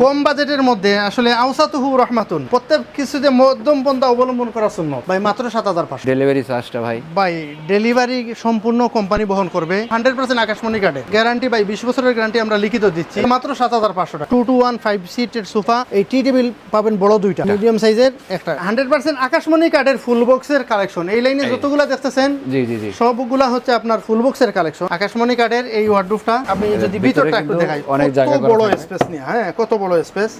কম বাজেটের মধ্যে আসলে আওসাতুহু রাহমাতুন, প্রত্যেক কিছুতে মধ্যম পন্থা অবলম্বন করা সুন্নাত ভাই। মাত্র 7500 ডেলিভারি চার্জটা ভাই ডেলিভারি সম্পূর্ণ কোম্পানি বহন করবে। 100% আকাশমণি কার্ডে গ্যারান্টি ভাই, 20 বছরের গ্যারান্টি আমরা লিখিত দিচ্ছি। মাত্র 7500 টাকা। 2-to-1 5 সিটের সোফা, এই টি টেবিল পাবেন বড় দুইটা, মিডিয়াম সাইজের একটা। 100% আকাশমণি কার্ডের ফুল বক্সের কালেকশন। এই লাইনে যতগুলা দেখতেছেন জি সবগুলা হচ্ছে আপনার ফুল বক্সের কালেকশন। আকাশমণি কার্ডের এই ওয়ার্ডরোবটা আপনি যদি ভিতরটা একটু দেখাই, অনেক জায়গা বড় স্পেস নিয়ে, হ্যাঁ কত বড় স্পেস।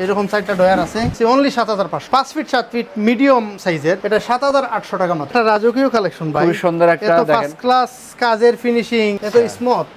এরকম সাইডটা ডয়ার আছে, অনলি 7500। 5 ফিট 7 ফিট মিডিয়াম সাইজের, এটা 7800 টাকা মাত্র। এটা রাজকীয় কালেকশন ভাই, খুব সুন্দর একটা এত দেখেন ফার্স্ট ক্লাস কাজের ফিনিশিং, এত স্মুথ।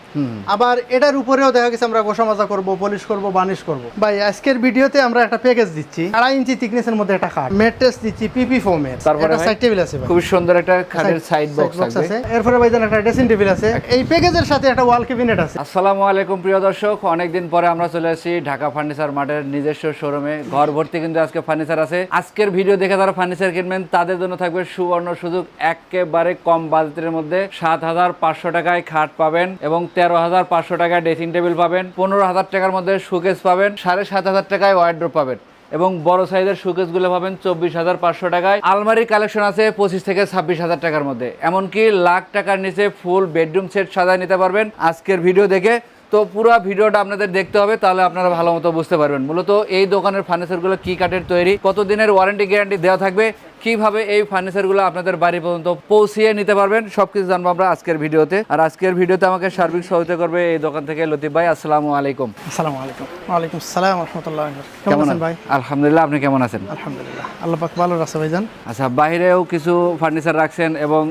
আবার এটার উপরেও দেখা গেছে আমরা ঘষা মাজা করবো, পলিশ করবো, বার্নিশ করবো। ভাই আজকের ভিডিওতে আমরা একটা প্যাকেজ দিচ্ছি, 2.5 ইঞ্চি থিকনেসের মধ্যে একটা খাট, ম্যাট্রেস দিচ্ছি পিপি ফোমের, তারপরে সাইড টেবিল আছে ভাই, খুব সুন্দর একটা খাটের সাইড বক্স আছে। এরপরে ভাই জান একটা ড্রেসিং টেবিল আছে। এই প্যাকেজের সাথে একটা ওয়াল ক্যাবিনেট আছে। আসসালামু আলাইকুম প্রিয় দর্শক, অনেকদিন পরে আমরা চলে এসেছি ঢাকা ফার্নিচার মার্টের নিজস্ব শোরুমে। ঘর ভর্তি কিন্তু আজকে ফার্নিচার আছে। আজকের ভিডিও দেখে যারা ফার্নিচার কিনবেন তাদের জন্য থাকবে সুবর্ণ সুযোগ। একেবারে কম বাজেটের মধ্যে 7500 টাকায় খাট পাবেন এবং 13500 টাকায় ড্রেসিং টেবিল পাবেন, 15000 টাকার মধ্যে শোকেস পাবেন, 7500 টাকায় ওয়ার্ডরোব পাবেন এবং বড় সাইজের শোকেসগুলো পাবেন 24500 টাকায়। আলমারির কালেকশন আছে 25 থেকে 26000 টাকার মধ্যে, এমনকি লাখ টাকার নিচে ফুল বেডরুম সেট সাজায় নিতে পারবেন আজকের ভিডিও দেখে। তো পুরো ভিডিওটা আপনাদের দেখতে হবে, তাহলে আপনারা ভালো মতো বুঝতে পারবেন মূলত এই দোকানের ফার্নিচারগুলো কি কাঠের তৈরি, কতদিনের ওয়ারেন্টি গ্যারান্টি দেওয়া থাকবে, কিভাবে এই ফার্নিচারগুলো আপনাদের বাড়ি পর্যন্ত পৌঁছিয়ে নিতে পারবেন, সবকিছু জানবো আমরা আজকের ভিডিওতে। আর আজকের ভিডিওতে আমাকে সার্বিক সহায়তা করবে এই দোকান থেকে লতিফ ভাই। আসসালামু আলাইকুম। আসসালামু আলাইকুম। ওয়ালাইকুম আসসালাম ওয়া রাহমাতুল্লাহি ওয়া বারাকাতুহু। কেমন আছেন ভাই? আলহামদুলিল্লাহ, আপনি কেমন আছেন? আলহামদুলিল্লাহ, আল্লাহ পাক ভালো রাখছে ভাইজান। আচ্ছা, বাইরেও কিছু ফার্নিচার রাখছেন এবং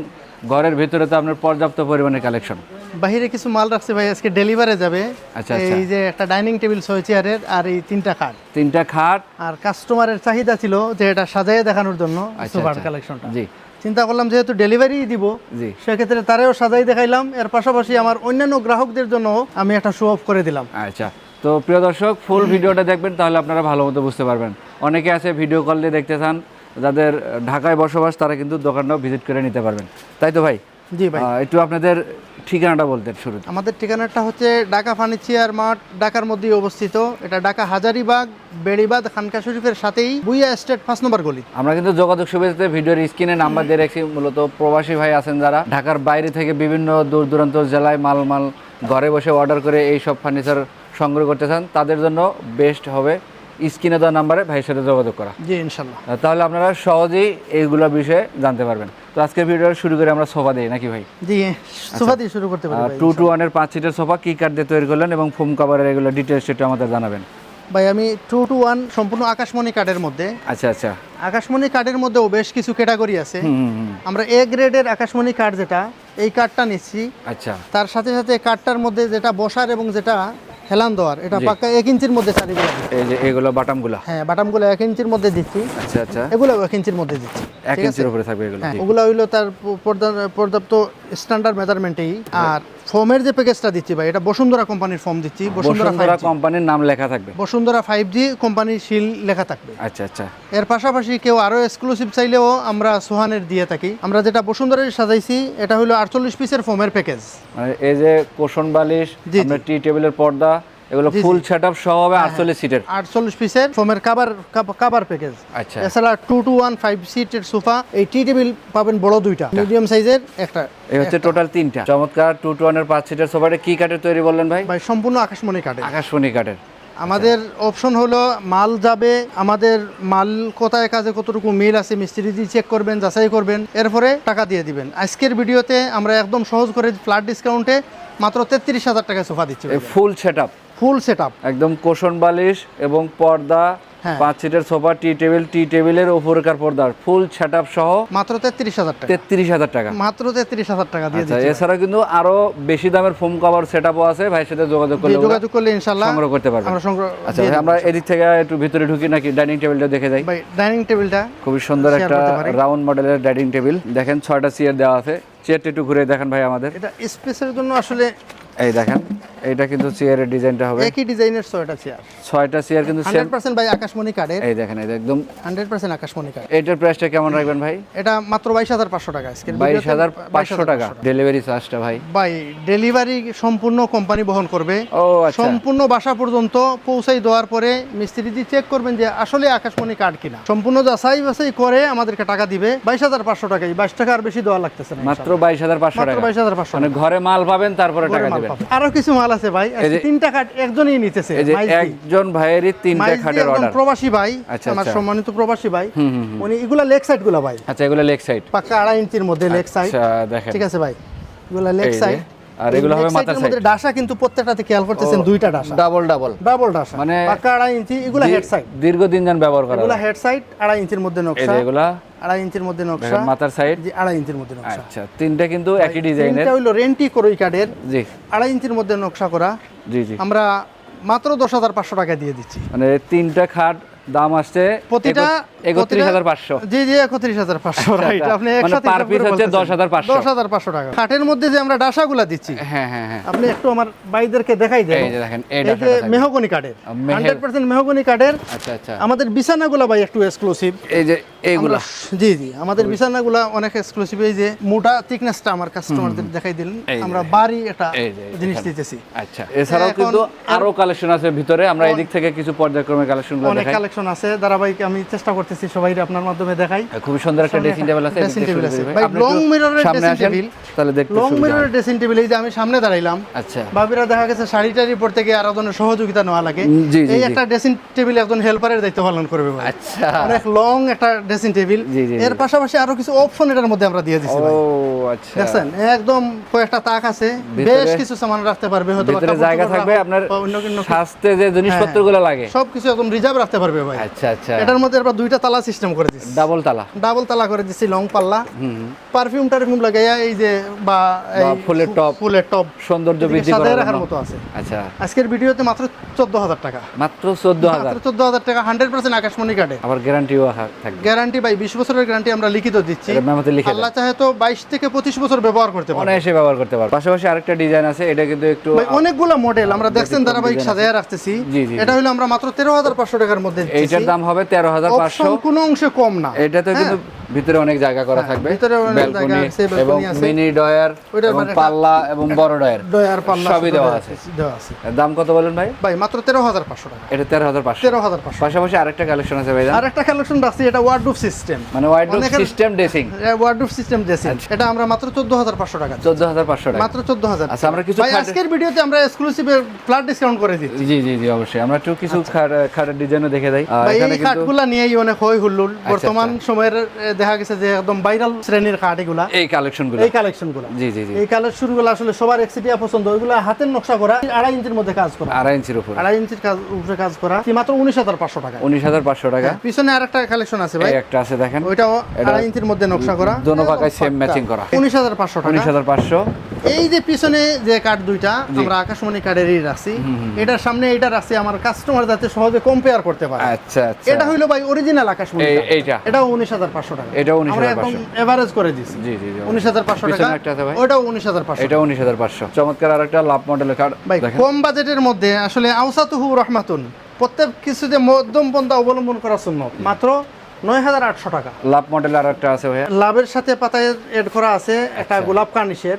ঘরের ভিতরে তো আপনার পর্যাপ্ত পরিমাণে কালেকশন। বাইরে কিছু মাল রাখছে ভাই, আজকে ডেলিভারি যাবে। আচ্ছা, এই যে একটা ডাইনিং টেবিল 6 চেয়ারের, আর এই 3টা খাট। আর কাস্টমারের চাহিদা ছিল যে এটা সাজায় দেখানোর জন্য সোফার কালেকশনটা। জি, চিন্তা করলাম যেহেতু ডেলিভারি দিব, জি, সেক্ষেত্রে তারেও সাজাই দেখাইলাম। এর পাশাপাশি আমার অন্যান্য গ্রাহকদের জন্য আমি একটা শো অফ করে দিলাম। আচ্ছা, তো প্রিয় দর্শক ফুল ভিডিওটা দেখবেন, তাহলে আপনারা ভালো মতো বুঝতে পারবেন। অনেকে আছে ভিডিও কল দিয়ে দেখতে চান, যাদের ঢাকায় বসবাস তারা কিন্তু দোকানটাও ভিজিট করে নিতে পারবেন, তাই তো ভাই? জি ভাই, একটু আপনাদের ঠিকানাটা বলতেন শুরুতে। আমাদের ঠিকানাটা হচ্ছে ঢাকা ফার্নিচার মার্ট, ঢাকার মধ্যেই অবস্থিত। এটা ঢাকা হাজারীবাগ বেড়িবাঁধ খানকা শরীফের সাথেই বুইয়া এস্টেট 5 নম্বর গলি। আমরা কিন্তু যোগাযোগ সুবিধাতে ভিডিওর স্ক্রিনে নাম্বার দিয়ে রাখছি। মূলত প্রবাসী ভাই আছেন যারা ঢাকার বাইরে থেকে বিভিন্ন দূর দূরান্ত জেলায় মাল ঘরে বসে অর্ডার করে এই সব ফার্নিচার সংগ্রহ করতে চান, তাদের জন্য বেস্ট হবে স্ক্রিনে দেওয়া নাম্বারে ভাইয়ের সাথে যোগাযোগ করা। জি ইনশাল্লাহ, তাহলে তাহলে আপনারা সহজেই এইগুলো বিষয়ে জানতে পারবেন। তো আজকের ভিডিও শুরু করে আমরা সোফা দিই নাকি ভাই? জি, সোফা দিয়ে শুরু করতে পারি। 2-to-1 এর 5 সিটের সোফা কি কাঠ দিয়ে তৈরি করলেন এবং ফোম কভারের এগুলো ডিটেইলস সেটা আমাদের জানাবেন ভাই। আমি 2-to-1 সম্পূর্ণ আকাশমণি কাঠের মধ্যে। আচ্ছা, আকাশমণি কাঠের মধ্যেও বেশ কিছু ক্যাটাগরি আছে। আমরা এ গ্রেডের আকাশমণি কাঠ যেটা, এই কাঠটা নিচ্ছি। আচ্ছা, তার সাথে সাথে কাঠটার মধ্যে যেটা বসার এবং যেটা হেলান দেওয়ার, এটা পাক্কা 1 ইঞ্চির মধ্যে চারিগুলো। এই যে এগুলো বাটামগুলো, হ্যাঁ বাটামগুলো 1 ইঞ্চির মধ্যে দিচ্ছি। আচ্ছা, এগুলো 1 ইঞ্চির মধ্যে দিচ্ছি। 1 ইঞ্চির উপরে থাকবে এগুলো। হ্যাঁ, ওগুলো হইলো তার পর্যাপ্ত স্ট্যান্ডার্ড মেজারমেন্টেই। আর ফোমের যে প্যাকেজটা দিচ্ছি ভাই, এটা বসুন্ধরা কোম্পানির ফোম দিচ্ছি। বসুন্ধরা কোম্পানির নাম লেখা থাকবে, বসুন্ধরা 5G কোম্পানির সিল লেখা থাকবে। আচ্ছা। এর পাশাপাশি কেউ আরো এক্সক্লুসিভ চাইলেও আমরা সোহানের দিয়ে থাকি। আমরা যেটা বসুন্ধরায় সাজাইছি এটা হলো 48 পিসের ফোমের প্যাকেজ। মানে এই যে কোশন বালিশ, আমরা টি টেবিলের পর্দা, এগুলো ফুল সেটআপ সহ হবে 48 সিটের, 48 পিসের ফোমের কভার প্যাকেজ। আচ্ছা, এছাড়া 2-to-1 5 সিটের সোফা, এই টি টেবিল পাবেন বড় দুইটা, মিডিয়াম সাইজের একটা। এই হচ্ছে টোটাল 3টা চমৎকার 2-to-1 এর 5 সিটের সোফাটা কি কাঠের তৈরি বললেন ভাই? ভাই সম্পূর্ণ আকাশমণি কাঠের। আকাশমণি কাঠের। আমাদের অপশন হলো মাল যাবে, আমাদের মাল কোথায় কাজে কতটুকু মিল আছে মিস্ত্রি দিয়ে চেক করবেন, যাচাই করবেন, এরপরে টাকা দিয়ে দিবেন। আজকের ভিডিওতে আমরা একদম সহজ করে ফ্ল্যাট ডিসকাউন্টে মাত্র 33000 টাকায় সোফা দিচ্ছি। ফুল সেটআপ একদম কোশন বালিশ এবং পর্দা, 5 সিটের সোফা, টি টেবিলের উপরকার পর্দা, ফুল সেটআপ সহ মাত্র 33000 টাকা। 33000 টাকা, মাত্র 33000 টাকা দিয়ে দিচ্ছি। এছাড়া কিন্তু আরো বেশি দামের ফোম কভার সেটআপও আছে, ভাইয়ের সাথে যোগাযোগ করলে ইনশাআল্লাহ সংগ্রহ করতে পারবেন। আচ্ছা, আমরা এদিক থেকে একটু ভিতরে ঢুকি নাকি? ডাইনিং টেবিলটা দেখে যাই ভাই। ডাইনিং টেবিলটা খুবই সুন্দর একটা রাউন্ড মডেলের ডাইনিং টেবিল। দেখেন 6টা চেয়ার দেওয়া আছে। চেয়ারটা একটু ঘুরে দেখেন ভাই আমাদের। এটা স্পেসের জন্য আসলে এই দেখেন এটা কিন্তু চেয়ারের ডিজাইনটা হবে একই ডিজাইনের 6টা চেয়ার, 6টা চেয়ার কিন্তু সেম 100% ভাই আকাশমণি কাঠের। এই দেখেন এটা একদম 100% আকাশমণি কাঠ। এটার প্রাইসটা কেমন রাখবেন ভাই? এটা মাত্র 22500 টাকা আজকে। 22500 টাকা। ডেলিভারি চার্জটা ভাই? ভাই ডেলিভারি সম্পূর্ণ কোম্পানি বহন করবে। ও আচ্ছা, সম্পূর্ণ বাসা পর্যন্ত পৌঁছাই দেওয়ার পরে মিস্ত্রি দিয়ে চেক করবেন যে আসলে আকাশমণি কাঠ কিনা, সম্পূর্ণ যাচাই বাছাই করে আমাদেরকে টাকা দিবে। 22500 টাকা, 22 টাকা আর বেশি দেওয়া লাগতেছে না। মাত্র 22500 মাত্র টাকা। 22500 মানে ঘরে মাল পাবেন তারপরে ঘরে টাকা মাল দিবেন। পাবে। আরো কিছু মাল আছে ভাই, এই যে- 3টা কাঠ একজনই নিতেছে। এই যে মাইজ দিয়ে। একজন ভাইয়েরই 3টা মাইজ দিয়ে খাটের একদম অর্ডার। প্রবাসী ভাই, আচ্ছা, আমার আচ্ছা। সম্মানিত প্রবাসী ভাই, উনি এগুলা লেগ সাইড গুলা ভাই, আচ্ছা, এগুলো লেগ সাইড। পাক্কা 2.5 ইঞ্চির মধ্যে লেগ সাইড। আচ্ছা দেখেন, ঠিক আছে ভাই, এগুলা লেগ এই যে, সাইড। আর এগুলো হবে মাথার সাইডের মধ্যে সাইড। ডাসা কিন্তু প্রত্যেকটাতে খেয়াল করতেছেন, 2টা ডাসা, ডাবল ডাবল, ডাবল ডাসা, মানে পাক্কা 2.5 ইঞ্চি। এগুলা হেড সাইড, দীর্ঘদিন যান ব্যবহার করা এগুলা যায়। হেড সাইড 2.5 ইঞ্চির মধ্যে এই নকশা, যে এগুলা 2.5 ইঞ্চির মধ্যে নকশা, দেখেন মাথার সাইড। জি 2.5 ইঞ্চির মধ্যে নকশা। আচ্ছা, তিনটা কিন্তু একই ডিজাইনের। এটা হইলো রেন্টি করই কাঠের, জি 2.5 ইঞ্চির মধ্যে নকশা করা। জি জি, আমরা মাত্র 10500 টাকা দিয়ে দিচ্ছি। মানে তিনটা খাট দাম আসছে প্রতিটা 31500। জি জি 31500, রাইট। আপনি মানে একসাথে পার হিসাব পিস করে হচ্ছে বলতেছেন। 10500। 10500 টাকা। খাটের মধ্যে যে আমরা ডাসাগুলা দিচ্ছি, হ্যাঁ হ্যাঁ হ্যাঁ, আপনি একটু আমার ভাইদেরকে দেখাই দেন। এই যে দেখেন এই এই যে ডাটাটা থাকবে। মেহগনি কাঠের, মেহের- 100% মেহগনি কাঠের। আচ্ছা আচ্ছা, আমাদের বিছানাগুলা ভাই একটু এক্সক্লুসিভ। এই যে এইগুলা জি জি, আমাদের বিছানাগুলা অনেক এক্সক্লুসিভ। এই যে মোটা থিকনেসটা আমার কাস্টমারদের দেখাই দিলেন, এই যে আমরা বাড়ি একটা এই যে জিনিস এখানে। দিতেছি। আচ্ছা, এছাড়াও এখন কিন্তু আরো কালেকশন আছে ভিতরে, আমরা এই দিক থেকে কিছু পর্যায়ক্রমে কালেকশনগুলো অনেক দেখাই। কালেকশন আছে, ধারাবাহিক আমি চেষ্টা করতেছি সবাই আপনার মাধ্যমে দেখাই। খুবই সুন্দর একটা ড্রেসিং টেবিল আছে, ড্রেসিং টেবিল আছে ভাই, আপনি লং একটু মিররের সামনে ড্রেসিং আসেন, টেবিল, তাহলে দেখতে লং সুবিধা মিররের হয়। Dressing table. এই যে আমি সামনে দাঁড়াইলাম, আচ্ছা, ভাবিরা দেখা গেছে শাড়ি টাড়ি পরতে গিয়ে আরো ধরনের সহযোগিতা নেওয়া লাগে। জি, জি, এই জি। একটা ড্রেসিং টেবিল একজন হেল্পারের দায়িত্ব পালন করবে ভাই। আচ্ছা, অনেক লং একটা ড্রেসিং টেবিল। জি, জি, এর জি। পাশাপাশি আরো কিছু অপশন এটার মধ্যে আমরা দিয়ে দিছি ও ভাই। আচ্ছা, দেখছেন একদম কয়েকটা তাক আছে, ভিতরে- বেশ কিছু সামান রাখতে পারবে, হয়তো ভিতরে কাপড় জায়গা চোপড় থাকবে রাখা আপনার বা অন্য কোনো সাজতে যে জিনিসপত্রগুলো লাগে, সবকিছু একদম রিজার্ভ রাখতে পারবে ভাই। আচ্ছা আচ্ছা, এটার মধ্যে আবার 2টা তালা সিস্টেম করে দিচ্ছি, ডাবল তালা। ডাবল তালা করে দিচ্ছি, লং পাল্লা, পারফিউম টারফিউম লাগাইয়া এই যে বা এই ফুলের টপ, ফুলের টপ সৌন্দর্য এদিকে বৃদ্ধি সাজায় করার রাখার জন্য। মতো আছে। আচ্ছা, আজকের ভিডিওতে মাত্র 14000 টাকা, মাত্র 14000। মাত্র 14000 টাকা, 100% আকাশমণি কাঠে। আবার গ্যারান্টিও থাকবে। গ্যারান্টি ভাই 20 বছরের গ্যারান্টি আমরা লিখিত দিচ্ছি। এটা মেমোতে লিখে আল্লাহ চাহে তো 22 থেকে 25 বছর ব্যবহার করতে পারবে। অনায়াসে ব্যবহার করতে পারবে। পাশাপাশি আরেকটা ডিজাইন আছে, এটা কিন্তু একটু ভাই অনেকগুলো মডেল আমরা দেখছেন ব্যতিক্রম ধারাবাহিক design সাজায় রাখতেছি। জি, জি, এটা হলো আমরা মাত্র 13500 টাকার মধ্যে দিচ্ছি। এইটার দাম হবে 13500। অপশন কোনো অংশে কম না। এটাতে কিন্তু ভিতরে অনেক জায়গা করা হ্যাঁ, থাকবে, ভিতরে অনেক জায়গা ব্যালকনি আছে, এবং balcony আছে। মিনি ডয়ার ওইটার এবং মানে একটা- পাল্লা এবং বড় ডয়ার ডয়ার পাল্লা সবই দেওয়া আছে। দেওয়া আছে। এর দাম কত বলেন ভাই? ভাই মাত্র 13500 টাকা। এটা 13500। 13500। পাশাপাশি আরেকটা কালেকশন আছে ভাইজান, আর একটা কালেকশন রাখছি, এটা ওয়ার্ডরোব সিস্টেম, মানে ওয়াইড্রোব অনেকের- system dressing. Wardrobe system dressing. এটা আমরা মাত্র 14500 টাকা, 14500 টাকা। মাত্র 14000। আচ্ছা, আমরা কিছু ভাই খাট- আজকের ভিডিওতে আমরা এক্সক্লুসিভ ফ্ল্যাট ডিসকাউন্ট করে দিচ্ছি। জি জি জি, অবশ্যই আমরা একটু কিছু খাটের ডিজাইনও দেখে দেই। ভাই এখানে এই কিন্তু কাঠগুলা নিয়েই অনেক হই হুল্লোড় বর্তমান সময়ের। দেখা গেছে যে একদম ভাইরাল শ্রেণীর কাঠ এগুলা, এই কালেকশনগুলো। এই কালেকশনগুলো। জি জি জি, এই কালেকশনগুলো আসলে সবার এক্সিটিয়া পছন্দ। ওইগুলা হাতের নকশা করা, 2.5 ইঞ্চির মধ্যে কাজ করা, 2.5 ইঞ্চির উপরে 2.5 ইঞ্চির কাজ উপরে কাজ করা, কি মাত্র 19500 টাকা। 19500 টাকা। পিছনে আরেকটা কালেকশন আছে ভাই, এই একটা আছে দেখেন, ওইটাও এটা 2.5 ইঞ্চির মধ্যে নকশা করা, দোনো পাকায় সেম ম্যাচিং করা। 19500 টাকা। 19500। এই যে পিছনে যে কাঠ দুইটা আমরা আকাশমণি কাঠেরই রাখছি, এটার সামনে এটা রাখছি আমার কাস্টমার যাতে সহজে কম্পেয়ার করতে পারে। আচ্ছা আচ্ছা, এটা হইলো ভাই অরিজিনাল আকাশমণি কাঠ। এইটা এটাও 19500 টাকা। এটাও আমরা 19500। একদম এভারেজ করে দিছি। জি জি জি, 19500 টাকা। পিছনে একটা আছে ভাই, ওটাও 19500। এটা 19500। চমৎকার আরেকটা লাভ মডেলের কার্ড ভাই দেখেন। কম বাজেটের মধ্যে আসলে আওসাতুহু রহমাতুন, প্রত্যেক কিছুতে মধ্যম পন্থা অবলম্বন করা সুন্নত। মাত্র 9800 টাকা। লাভ মডেলের আরেকটা আছে ভাইয়া, লাভের সাথে পাতায় এড করা আছে একটা গোলাপ কার্নিশের,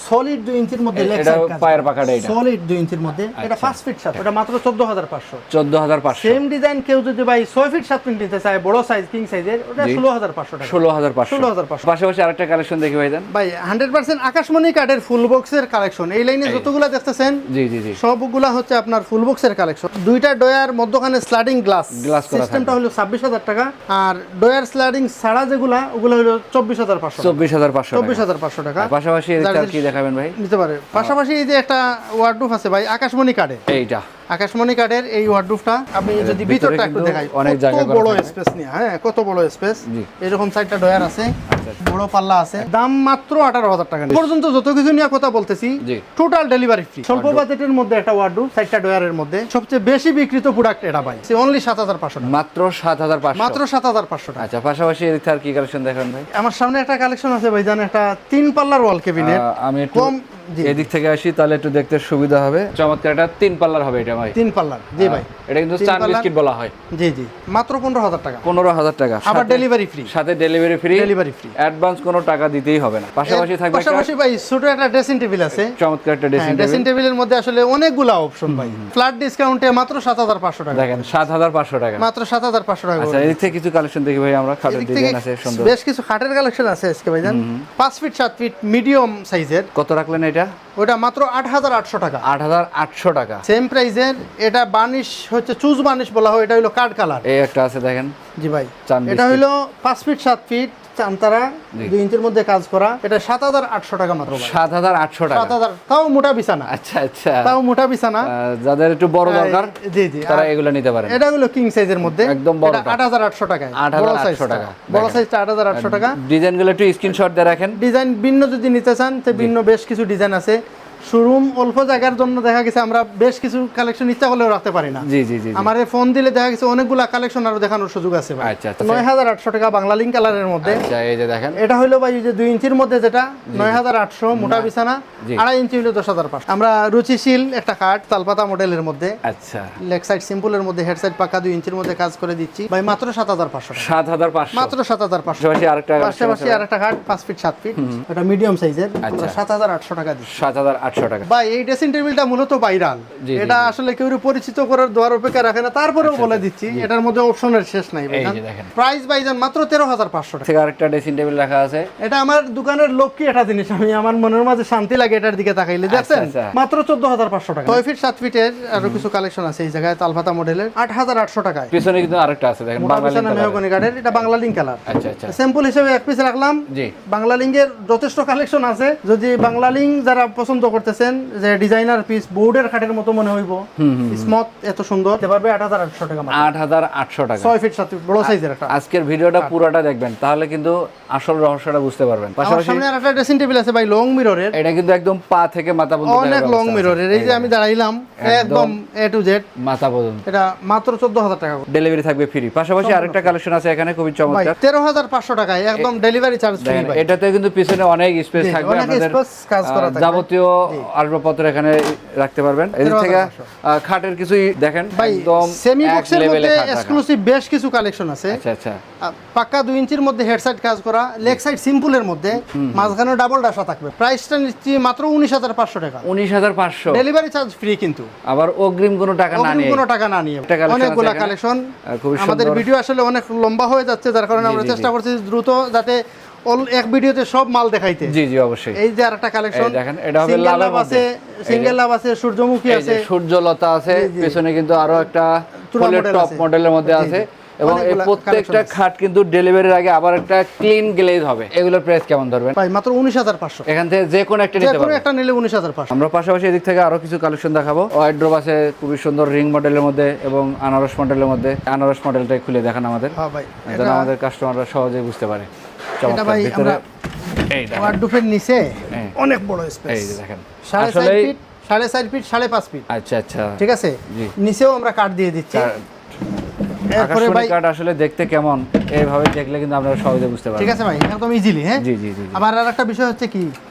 সলিড 2 ইঞ্চির মধ্যে লেগ এটা সাইড কাজ, পায়ের পাকাটা এটা। সলিড 2 ইঞ্চির মধ্যে, এটা 5 ফিট 7, এটা মাত্র 14500। 14500। সেম ডিজাইন কেউ যদি ভাই 6 ফিট 7 ফিট নিতে চায়, বড় সাইজ কিং সাইজের, ওটা জি। 16500 টাকা। 16500। 16500। পাশাপাশি আরেকটা কালেকশন দেখি ভাইজান। ভাই 100% আকাশমণি কাঠের ফুল বক্সের কালেকশন। এই লাইনে যতগুলা দেখতেছেন জি জি জি, সবগুলা হচ্ছে আপনার ফুল বক্সের কালেকশন। দুইটা ডয়ার মধ্যখানে স্লাইডিং গ্লাস গ্লাস করা সিস্টেমটা হলো 26000 টাকা, আর ডয়ার স্লাইডিং ছাড়া যেগুলা ওগুলো হলো 24500 টাকা। 24500 টাকা। 24500 টাকা আর পাশাপাশি এদিকটা আর কি দেখাবেন ভাই? নিতে পারে। পাশাপাশি এই যে একটা ওয়ার্ডরোব আছে ভাই আকাশমণি কাঠের, এইটা আকাশমণি কাঠের এই ওয়ার্ডরোবটা আপনি যদি ভিতরে ভিতরটা একটু কিন্তু দেখাই, অনেক কত জায়গা করা বড় থাকবে। স্পেস নিয়ে, হ্যাঁ কত বড় স্পেস। জি। এরকম সাইডটা ডয়ার আছে, আচ্ছা। বড় পাল্লা আছে, দাম মাত্র 18000 টাকা। পর্যন্ত যত কিছু নিয়ে কথা বলতেছি, জি। Total delivery free. স্বল্প বাজেটের মধ্যে একটা ওয়ার্ডরোব, সাইডটা ডয়ারের মধ্যে সবচেয়ে বেশি বিক্রিত প্রোডাক্ট এটা ভাই, অনলি 7500 টাকা, মাত্র 7500। মাত্র 7500 টাকা। আচ্ছা, পাশাপাশি এদিক থেকে আর কি কালেকশন দেখাবেন ভাই? আমার সামনে একটা কালেকশন আছে ভাই, জানেন একটা 3 পাল্লার ওয়াল কেবিনেট, আমি একটু কম জি। এদিক থেকে আসি তাহলে একটু দেখতে সুবিধা হবে। চমৎকার, এটা 3 পাল্লার হবে এটা ভাই। 3 পাল্লার, জি ভাই। এটা কিন্তু 3 চান পাল্লার। বিস্কিট বলা হয়। জি জি, মাত্র 15,000 টাকা। 15,000 টাকা, আবার সাথে- ডেলিভারি ফ্রি। সাথে delivery free. Delivery free. Advance কোনো টাকা দিতেই হবে না। পাশাপাশি থাকবে একটা পাশাপাশি ভাই ছোট একটা ড্রেসিং টেবিল আছে। চমৎকার একটা ড্রেসিং ড্রেসিং টেবিল। টেবিলের মধ্যে আসলে অনেকগুলা অপশন ভাই। ফ্ল্যাট ডিসকাউন্টে মাত্র 7,500 টাকা। দেখেন 7,500 টাকা। মাত্র 7,500 টাকা। আচ্ছা, এদিক থেকে কিছু কালেকশন দেখি ভাই আমরা। খাটের এদিক থেকে ডিজাইন আছে সুন্দর। বেশ কিছু খাটের কালেকশন আছে আজকে ভাইজান। 5 ফিট 7 ফিট মিডিয়াম সাইজের। কত রাখলেন এটা? ওটা মাত্র 8,800 টাকা। 8,800 টাকা। সেম প্রাইজের। এটা বার্নিশ হচ্ছে চুজ বার্নিশ বলা হয়, এটা হলো কাঠ কালার। এই একটা আছে দেখেন। জি ভাই, চান এটা biscuit। হলো 5 ফিট 7 ফিট চামতারা, 2 ইঞ্চির মধ্যে কাজ করা। এটা 7,800 টাকা মাত্র ভাই। 7,800 টাকা। 7,000, তাও মোটা বিছানা। আচ্ছা আচ্ছা। তাও মোটা বিছানা। যাদের একটু বড় দরকার জি জি, তারা আর এগুলো নিতে পারেন। এটা হলো কিং সাইজের মধ্যে। একদম বড়টা। এটা 8,800 টাকায়। 8,800 টাকা। বড় দেখেন। সাইজটা 8,800 টাকা। ডিজাইনগুলো একটু স্ক্রিনশট দিয়ে রাখেন। ডিজাইন ভিন্ন যদি নিতে চান তো ভিন্ন বেশ কিছু ডিজাইন আছে। শোরুম অল্প জায়গার জন্য দেখা গেছে আমরা বেশ কিছু কালেকশন ইচ্ছা করলেও রাখতে পারি না। জি জি জি জি। আমারে ফোন দিলে দেখা গেছে অনেকগুলা কালেকশন আরো দেখানোর সুযোগ আছে ভাই। আচ্ছা, আচ্ছা। 9,800 টাকা বাংলা লিঙ্ক কালারের মধ্যে। আচ্ছা, এই যে দেখেন। এটা হলো ভাই এই যে 2 ইঞ্চির মধ্যে যেটা 9,800 মোটা বিছানা, জি। 2.5 ইঞ্চি হলো 10,500। আমরা রুচিশীল একটা খাট তালপাতা মডেলের মধ্যে, আচ্ছা, লেগ সাইড সিম্পলের মধ্যে, হেড সাইড পাকা 2 ইঞ্চির মধ্যে কাজ করে দিচ্ছি ভাই মাত্র 7,500 টাকা। 7,500। মাত্র 7,500। পাশাপাশি আরেকটা পাশাপাশি আরেকটা খাট 5 ফিট 7 ফিট, এটা মিডিয়াম সাইজের, আচ্ছা। 7,800 টাকা দিচ্ছি। 7,800 টাকা। ভাই এই ড্রেসিং টেবিলটা মূলত ভাইরাল। জি, জি, এটা জি। আসলে কেউ পরিচিত করার দোয়ার অপেক্ষা রাখে না, তারপরেও বলে দিচ্ছি এটার মধ্যে অপশনের শেষ নাই এই যে দেখেন। প্রাইস ভাইজান মাত্র 13,500 টাকা। থেকে আরেকটা ড্রেসিং টেবিল রাখা আছে। এটা আমার দোকানের লক্ষ্মী একটা জিনিস, আমি আমার মনের মাঝে শান্তি লাগে এটার দিকে তাকাইলে। দেখছেন আচ্ছা। মাত্র 14,500 টাকা। 6 ফিট 7 ফিটের আরো কিছু কালেকশন আছে এই জায়গায়, তালপাতা মডেলের 8,800 টাকায়। পিছনে কিন্তু আরেকটা আছে দেখেন, মোটা বাঙালি বিছানা কালার। মেহগনি কাঠের, এটা বাংলা লিঙ্ক কালার। আচ্ছা আচ্ছা। স্যাম্পল হিসেবে এক পিস রাখলাম। জি। বাংলা লিঙ্কের যথেষ্ট কালেকশন আছে। যদি বাংলা লিঙ্ক যারা পছন্দ করতেছেন, যে ডিজাইনার পিস বোর্ডের খাটের মতো মনে হইব, স্মথ এত সুন্দর, দিতে পারবে 8,800 টাকা মাত্র। 8,800 টাকা। 6 ফিট 7 ফিট বড় সাইজের একটা। আজকের ভিডিওটা পুরোটা দেখবেন, তাহলে কিন্তু আসল রহস্যটা বুঝতে পারবেন। আমার পাশাপাশি সামনে আরেকটা ড্রেসিং টেবিল আছে ভাই, লং মিররের। এটা কিন্তু একদম পা থেকে মাথা পর্যন্ত অনেক লং মিররের। এই যে আমি দাঁড়াইলাম একদম A to Z, মাথা পর্যন্ত। এটা মাত্র 14,000 টাকা ডেলিভারি থাকবে ফ্রি। পাশাপাশি আরেকটা কালেকশন আছে এখানে খুবই ভাই, চমৎকার। 13,500 টাকায় একদম ডেলিভারি চার্জ ফ্রি দেখেন, ভাই। এটাতে কিন্তু পিছনে অনেক স্পেস জি, থাকবে, অনেক আপনাদের space কাজ করা থাকবে। যাবতীয় আসবাবপত্র এখানে রাখতে পারবেন। এদিক থেকে 13,500 খাটের কিছুই দেখেন, ভাই একদম সেমি এক বক্সের লেভেলে মধ্যে খাট রাখা। এক্সক্লুসিভ বেশ কিছু কালেকশন আছে। আচ্ছা আচ্ছা। পাক্কা 2 ইঞ্চির মধ্যে হেড সাইড কাজ করা, লেগ সাইড সিম্পলের মধ্যে, মাঝখানে ডাবল ডাসা থাকবে। প্রাইসটা নিচ্ছি মাত্র 19,500 টাকা। 19,500। ডেলিভারি চার্জ ফ্রি কিন্তু, আবার অগ্রিম কোনো টাকা না অগ্রিম নিয়ে। কোনো টাকা না নিয়ে। একটা collection অনেকগুলা আছে এখানে। কালেকশন। খুবই আমাদের সুন্দর। ভিডিও আসলে অনেক লম্বা হয়ে যাচ্ছে, যার কারণে জি, আমরা জি, চেষ্টা জি। করছি দ্রুত যাতে এক ভিডিওতে সব মাল দেখাইতে। জি জি অবশ্যই। এই যে আরেকটা কালেকশন এই দেখেন, এটা হবে লাভের আছে, মধ্যে। সিঙ্গেল লাভ আছে, সূর্যমুখী এই যে আছে, সূর্যলতা আছে, জি, জি। পেছনে কিন্তু আরো একটা চূড়া ফুলের model টপ আছে। মডেলের মধ্যে জি, আছে। জি। এবং এই অনেকগুলা প্রত্যেকটা collection আছে। খাট কিন্তু ডেলিভারির আগে আবার একটা ক্লিন গ্লেজ হবে। এগুলোর প্রাইস কেমন ধরবেন? ভাই মাত্র 19,500। এখান থেকে যে কোনো একটা যে নিতে কোনো পারবেন। একটা নিলে 19,500। আমরা পাশাপাশি এদিক থেকে আরো কিছু কালেকশন দেখাবো। ওয়াইড্রোব আছে খুবই সুন্দর রিং মডেলের মধ্যে এবং আনারস মডেলের মধ্যে। আনারস মডেলটাই খুলে দেখান আমাদের, হ্যাঁ ভাই, যেন আমাদের কাস্টমাররা সহজে বুঝতে পারে। এটা চমৎকার। ভাই ভিতরে আমরা এই দেখেন, ওয়ার্ডরোবের নিচে হ্যাঁ। অনেক বড় এই স্পেস, যে দেখেন। 4.5 আসলেই ফিট, 4.5 ফিট, 5.5 ফিট। আচ্ছা আচ্ছা। ঠিক আছে, জি। নিচেও আমরা কাট দিয়ে দিচ্ছি। এরপরে আকাশমণি ভাই, কাঠ আসলে দেখতে কেমন, এইভাবে দেখলে কিন্তু আপনারা সহজে বুঝতে ঠিক পারবেন। আছে ভাই, একদম ইজিলি। হ্যাঁ, জি জি জি জি। আবার আর একটা বিষয় হচ্ছে কি,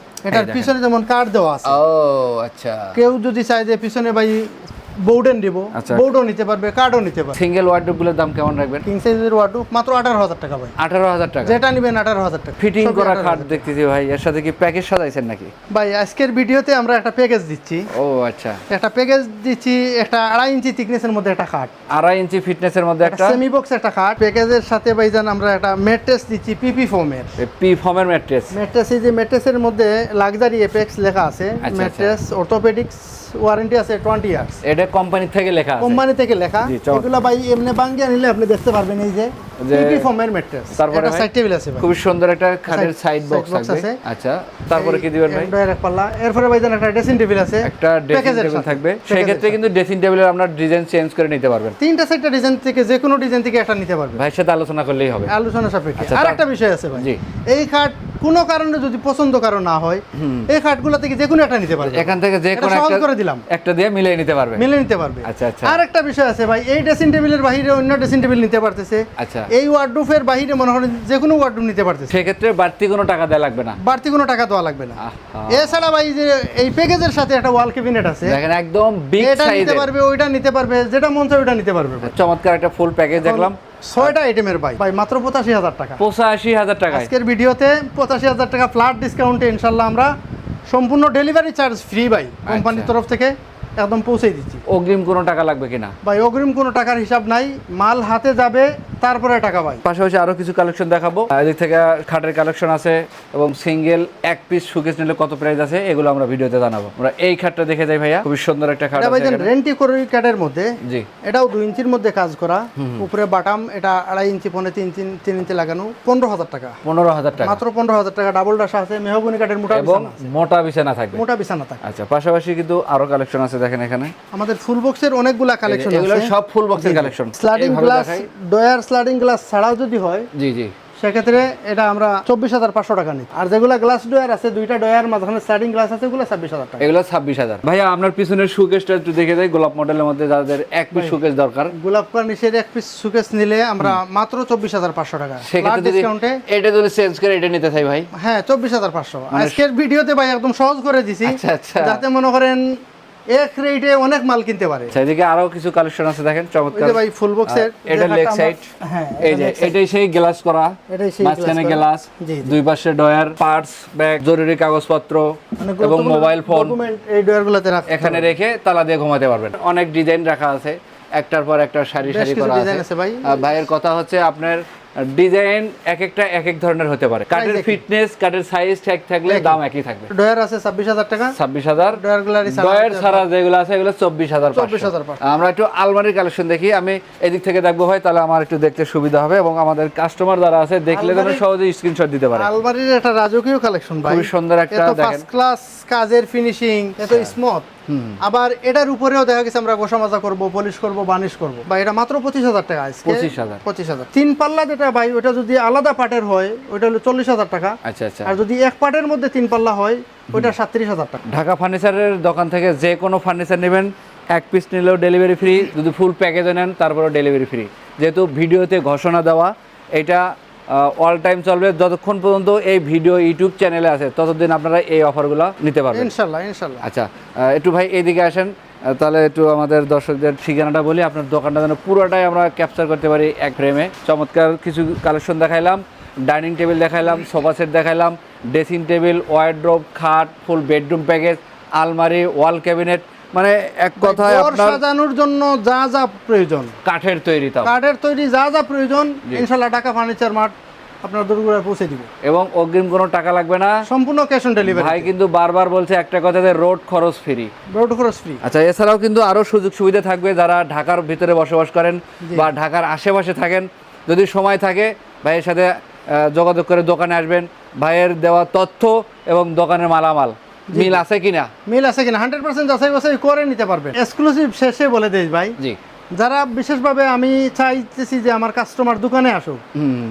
এটার দেখেন। পিছনে যেমন কাট দেওয়া আছে, ও আচ্ছা। কেউ যদি চায় যে পিছনে ভাই বোর্ডেন দিব, আচ্ছা। বোর্ডও নিতে পারবে, কার্ডও নিতে পারবে। সিঙ্গেল ওয়ার্ডরোবগুলোর দাম কেমন রাখবেন? কিং সাইজের ওয়ার্ডরোব মাত্র 18,000 টাকা ভাই। 18,000 টাকা। যেটা নিবেন 18,000 টাকা। ফিটিং সবই করা 18,000 খাট টাকা। দেখতেছি ভাই, এর সাথে কি প্যাকেজ সাজাইছেন নাকি? ভাই আজকের ভিডিওতে আমরা একটা প্যাকেজ দিচ্ছি। ও আচ্ছা। একটা প্যাকেজ দিচ্ছি, একটা 2.5 ইঞ্চি থিকনেসের মধ্যে একটা খাট, 2.5 ইঞ্চি ফিটনেসের মধ্যে একটা সেমি বক্স একটা খাট। প্যাকেজের সাথে ভাইজান আমরা একটা ম্যাট্রেস দিচ্ছি, পিপি ফোমের পি ফর্মের ম্যাট্রেস। ম্যাট্রেস। এই যে ম্যাট্রেসের মধ্যে লাক্সারি এপেক্স লেখা আছে। আচ্ছা। ম্যাট্রেস অর্থোপেডিক্স ওয়ারেন্টি আছে 20 ইয়ার্স। এটা কোম্পানি থেকে লেখা আছে। কোম্পানি থেকে লেখা। জি, চমৎকার। এগুলো ভাই এমনি বাঙ্গিয়া নিলে আপনি দেখতে পারবেন এই যে যে- পিপি ফোমের ম্যাট্রেস। তারপরে একটা ভাই? সাইড টেবিল আছে ভাই। খুব সুন্দর একটা খাটের Side- side side box box থাকবে। আছে। আচ্ছা, তারপরে কি দিবেন ভাই? এমব্রয়ডারি এক পাল্লা। এরপরে ভাইজান একটা ড্রেসিং টেবিল আছে। একটা ড্রেসিং প্যাকেজের টেবিল সাথে। থাকবে। প্যাকেজের সেই ক্ষেত্রে সাথে। কিন্তু ড্রেসিং টেবিলের আপনার ডিজাইন চেঞ্জ করে নিতে পারবেন। 3টা 4টা ডিজাইন থেকে যে কোনো ডিজাইন থেকে একটা নিতে পারবে, ভাইয়ের সাথে আলোচনা করলেই হবে। আলোচনা সাপেক্ষে। আচ্ছা, আর একটা বিষয় আছে ভাই, জি। এই খাট কোনো কারণে যদি পছন্দ কারো না হয় এই খাটগুলো থেকে যে কোনো একটা নিতে পারবে। এখান থেকে যে কোনো সহজ একটা করে দিলাম, একটা দিয়ে মিলিয়ে নিতে পারবে। নিতে পারবে। আচ্ছা আচ্ছা। আর একটা বিষয় আছে ভাই, এই ড্রেসিং টেবিলের বাইরে অন্য ড্রেসিং টেবিল নিতে পারতেছে। আচ্ছা। এই ওয়ার্ডরোবের বাইরে মনে করেন যে কোনো ওয়ার্ডরোব নিতে পারতেছে। সেক্ষেত্রে বাড়তি কোনো টাকা দেওয়া লাগবে না। বাড়তি কোনো টাকা দেওয়া লাগবে না। আহা। এছাড়া ভাই যে এই প্যাকেজের সাথে একটা ওয়াল ক্যাবিনেট আছে, দেখেন একদম বিগ এটা নিতে সাইজের। পারবে, ওইটা নিতে পারবে, যেটা মন চায় ওইটা নিতে পারবে। চমৎকার একটা ফুল প্যাকেজ দেখলাম। 6টা আইটেমের ভাই মাত্র 85,000 টাকা। 85,000 টাকায় আজকের ভিডিওতে 85,000 টাকা ফ্ল্যাট ডিসকাউন্টে ইনশাল্লাহ আমরা সম্পূর্ণ ডেলিভারি চার্জ ফ্রি ভাই কোম্পানির তরফ থেকে একদম পৌঁছে দিচ্ছি। অগ্রিম কোনো টাকা লাগবে কিনা? ভাই অগ্রিম কোনো টাকার হিসাব নাই, মাল হাতে যাবে তারপরে টাকা ভাই। পাশাপাশি আরো কিছু কালেকশন দেখাবো। এদিক থেকে খাটের কালেকশন আছে এবং সিঙ্গেল এক পিস শোকেস নিলে কত প্রাইস আছে এগুলো আমরা ভিডিওতে জানাবো। আমরা এই খাটটা দেখে যাই ভাইয়া, খুবই সুন্দর একটা খাট এটা ভাই আছে এখানে। রেন্টি করে কাটের মধ্যে, জি এটাও 2 ইঞ্চির মধ্যে কাজ করা, উপরে বাটাম এটা 2.5 ইঞ্চি পনে 3 ইঞ্চি লাগানো, 15,000 টাকা। 15,000 টাকা মাত্র 15,000 টাকা। ডাবল ডাসা আছে, মেহগনি কাঠের মোটা এবং বিছানা আছে। মোটা বিছানা থাকবে। মোটা বিছানা থাকে। আচ্ছা, পাশাপাশি কিন্তু আরো কালেকশন আছে দেখেন এখানে। আমাদের ফুল বক্সের অনেকগুলা কালেকশন এগুলো আছে। সব ফুল বক্সের collection. Sliding glass, drawer sliding glass ছাড়াও যদি হয়, জি জি, সেক্ষেত্রে এটা আমরা 24,500 টাকা নিই। আর যেগুলা গ্লাস ডয়ার আছে, 2টা ডয়ার মাঝখানে স্লাইডিং গ্লাস আছে, এগুলো 26,000 টাকা। এগুলো 26,000। ভাইয়া আপনার পিছনের শোকেসটা একটু দেখে দেয়, গোলাপ মডেলের মধ্যে যাদের এক পিস শোকেস দরকার। গোলাপ কার্নিশের এক পিস সুকেস নিলে আমরা মাত্র 24,500 টাকা সেক্ষেত্রে যদি ডিসকাউন্টে। এটা যদি চেঞ্জ করে এটা নিতে চাই ভাই, হ্যাঁ 24,500। আজকের ভিডিওতে ভাই একদম সহজ করে দিছি, আচ্ছা আচ্ছা। যাতে মনে করেন এক রেটে অনেক মাল কিনতে পারে। সেদিকে আরো কিছু কালেকশন আছে দেখেন ওই চমৎকার। যে ভাই ফুল বক্সের এটা লেগ সাইড, হ্যাঁ এই যে এটাই সেই গ্লাস করা, এটাই সেই মাঝখানে glass করা। গ্লাস, জি, জি। দুই পাশে ডয়ার, পার্টস, ব্যাগ, জরুরি কাগজপত্র মানে এবং গুরুত্বপূর্ণ মোবাইল ফোন document এই ডয়ারগুলোতে রাখতে এখানে রেখে তালা দিয়ে ঘুমাতে পারবেন। অনেক ডিজাইন রাখা আছে, একটার পর একটা সারি বেশ সারি কিছু করা ডিজাইন আছে আছে ভাই। ভাইয়ের কথা হচ্ছে আপনার ডিজাইন এক একটা এক এক ধরনের হতে পারে। কাঠের একই। ফিটনেস, কাঠের সাইজ ঠিক থাকলে দাম একই থাকবে। ডয়ার আছে 26,000 টাকা। 26,000। ডয়ারগুলারই ডয়ার ছাড়া যেগুলো আছে এগুলো 24,500। 24,500। আমরা একটু আলমারির কালেকশন দেখি, আমি এদিক থেকে দেখবো ভাই, তাহলে আমার একটু দেখতে সুবিধা হবে এবং আমাদের কাস্টমার যারা আছে দেখলে যেন সহজে স্ক্রিনশট দিতে পারে। আলমারির একটা রাজকীয় কালেকশন ভাই, খুবই সুন্দর একটা এত দেখেন। ফার্স্ট ক্লাস কাজের ফিনিশিং, এত স্মুথ। আবার এটার উপরেও দেখা গেছে আমরা গোসা মাজা করব, পলিশ করব, বার্নিশ করব ভাই। এটা মাত্র 25,000 টাকা আজকে। 25,000। 3 পাল্লা যেটা ভাই, ওটা যদি আলাদা পাটের হয় ওটা হলো 40,000 টাকা। আচ্ছা আচ্ছা। আর যদি এক পাটের মধ্যে 3 পাল্লা হয় ওটা 37,000 টাকা। ঢাকা ফার্নিচারের দোকান থেকে যে কোনো ফার্নিচার নেবেন, এক পিস নিলেও ডেলিভারি ফ্রি, যদি ফুল প্যাকেজে নেন তারপরেও ডেলিভারি ফ্রি। যেহেতু ভিডিওতে ঘোষণা দেওয়া, এটা অল টাইম চলবে, যতক্ষণ পর্যন্ত এই ভিডিও ইউটিউব চ্যানেলে আছে ততদিন আপনারা এই অফারগুলো নিতে পারবেন ইনশাআল্লাহ ইনশাআল্লাহ। আচ্ছা, একটু ভাই এইদিকে আসেন, তাহলে একটু আমাদের দর্শকদের ঠিকানাটা বলি, আপনার দোকানটা যেন পুরোটাই আমরা ক্যাপচার করতে পারি এক ফ্রেমে। চমৎকার কিছু কালেকশন দেখাইলাম, ডাইনিং টেবিল দেখাইলাম, সোফা সেট দেখাইলাম, ড্রেসিং টেবিল, ওয়ার্ডরোব, খাট, ফুল বেডরুম প্যাকেজ, আলমারি, ওয়াল ক্যাবিনেট, মানে এক কথায় ঘর আপনার সাজানোর জন্য যা যা প্রয়োজন, কাঠের তৈরি, তাও কাঠের তৈরি যা যা প্রয়োজন ইনশাআল্লাহ ঢাকা ফার্নিচার মার্ট আপনার দোরগোড়ায় পৌঁছে দিব। এবং অগ্রিম কোনো টাকা লাগবে না, সম্পূর্ণ ক্যাশ অন ডেলিভারি। ভাই কিন্তু বারবার বলছে একটা কথা, যে রোড খরচ ফ্রি। রোড খরচ ফ্রি। আচ্ছা, এছাড়াও কিন্তু আরো সুযোগ সুবিধা থাকবে যারা ঢাকার ভিতরে বসবাস করেন বা ঢাকার আশেপাশে থাকেন। যদি সময় থাকে ভাইয়ের সাথে যোগাযোগ করে দোকানে আসবেন, ভাইয়ের দেওয়া তথ্য এবং দোকানের মালামাল মিল আছে কিনা, মিল আছে কিনা 100% যাচাই বাছাই করে নিতে পারবেন। এক্সক্লুসিভ শেষে বলে দেই ভাই, জি, যারা বিশেষভাবে আমি চাইতেছি যে আমার কাস্টমার দোকানে আসুক,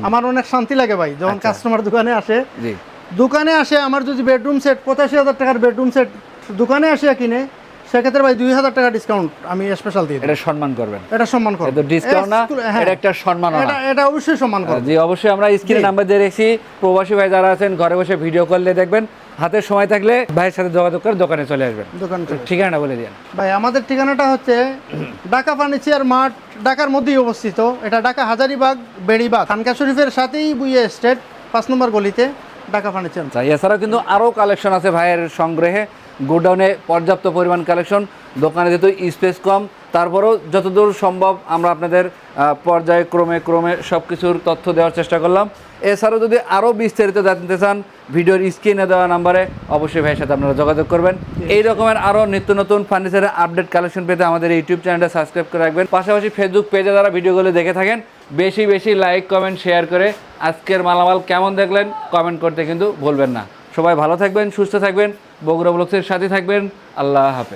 আমার অনেক শান্তি লাগে ভাই যখন কাস্টমার দোকানে আসে। জি, দোকানে আসে আমার যদি বেডরুম সেট 85,000 টাকার বেডরুম সেট দোকানে আসে কিনে, সেক্ষেত্রে ভাই 2,000 টাকা ডিসকাউন্ট আমি স্পেশাল দিই। এটা সম্মান করবেন, এটা সম্মান করব। এটা ডিসকাউন্ট না, হ্যাঁ, এটা একটা সম্মান। এটা অবশ্যই সম্মান করব। জি, অবশ্যই। আমরা স্ক্রিনে নাম্বার দিয়ে রেখেছি, প্রবাসী ভাই যারা আছেন ঘরে বসে ভিডিও করলে দেখবেন, হাতে সময় থাকলে ভাইয়ের সাথে যোগাযোগ করে দোকানে চলে আসবেন। দোকানে ঠিকানা বলে দিন ভাই। আমাদের ঠিকানাটা হচ্ছে ঢাকা ফার্নিচার মার্ট, ঢাকার মধ্যেই অবস্থিত। এটা ঢাকা হাজারীবাগ, বেড়িবাগ, খানকা শরীফের সাথেই বুইয়া স্ট্রিট 5 নম্বর গলিতে ঢাকা ফার্নিচার। এছাড়াও কিন্তু আরও কালেকশন আছে ভাইয়ের সংগ্রহে, গোডাউনে পর্যাপ্ত পরিমাণ কালেকশন। দোকানে যেহেতু স্পেস কম, তারপরেও যতদূর সম্ভব আমরা আপনাদের পর্যায়ক্রমে সব কিছুর তথ্য দেওয়ার চেষ্টা করলাম। এছাড়াও যদি আরও বিস্তারিত জানতে চান, ভিডিওর স্ক্রিনে দেওয়া নাম্বারে অবশ্যই ভাইয়ের সাথে আপনারা যোগাযোগ করবেন। এই রকমের আরও নিত্য নতুন ফার্নিচারের আপডেট কালেকশন পেতে আমাদের ইউটিউব চ্যানেলটা সাবস্ক্রাইব করে রাখবেন। পাশাপাশি ফেসবুক পেজে যারা ভিডিওগুলো দেখে থাকেন, বেশি বেশি লাইক, কমেন্ট, শেয়ার করে আজকের মালামাল কেমন দেখলেন কমেন্ট করতে কিন্তু ভুলবেন না। সবাই ভালো থাকবেন, সুস্থ থাকবেন, বগুড়া ব্লগসের সাথে থাকবেন। আল্লাহ হাফেজ।